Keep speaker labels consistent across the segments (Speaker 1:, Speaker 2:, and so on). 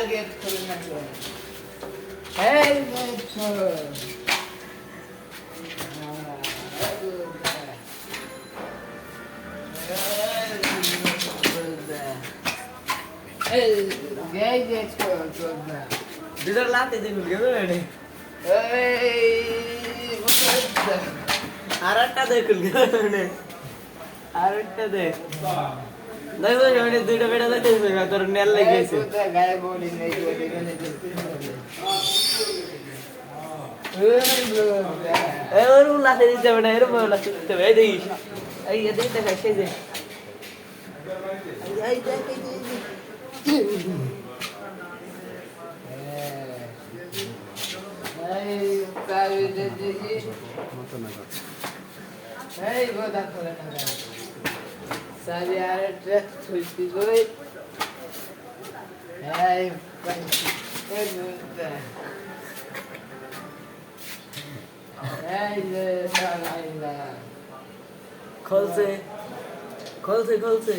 Speaker 1: gate খুলে না এই দেখো এই গেট খুলে
Speaker 2: দুটার লাতে দিন গেবে রে
Speaker 1: এই
Speaker 2: আরেকটা দেখুন গেবে আরেকটা দে দেখো মানে দুইটা বেটা দেখতেছে তোর নেল লেগেছে
Speaker 1: গায়ে বলি নেই বলি নেই
Speaker 2: এই ওর লাতে দিতে হবে না এরকম লাতে দিতে হবে এই দেখিস এই এদিকে দেখা সেই যে এই দেখ
Speaker 1: এই কারি দে দিজি এই গোদা করে না সারি আরে ট্রেক ছুটি গই এই পাঁচি এই মুদা এই যে সালাইলা
Speaker 2: খলছে খলছে খলছে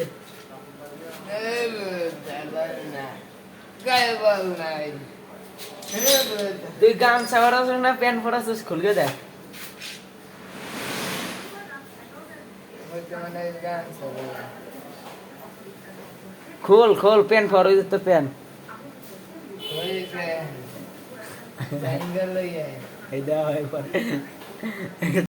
Speaker 1: এই মুদা না গায়ে বল নাই এই মুদা
Speaker 2: তুই গামছা পরাস না প্যান্ট পরাস খুলকে দেখ
Speaker 1: মানে গান সব
Speaker 2: খোল খোল প্যান্ট পর ওই তো প্যান্ট
Speaker 1: হইছে জাঙ্গল লইয়া
Speaker 2: এই দাও একবার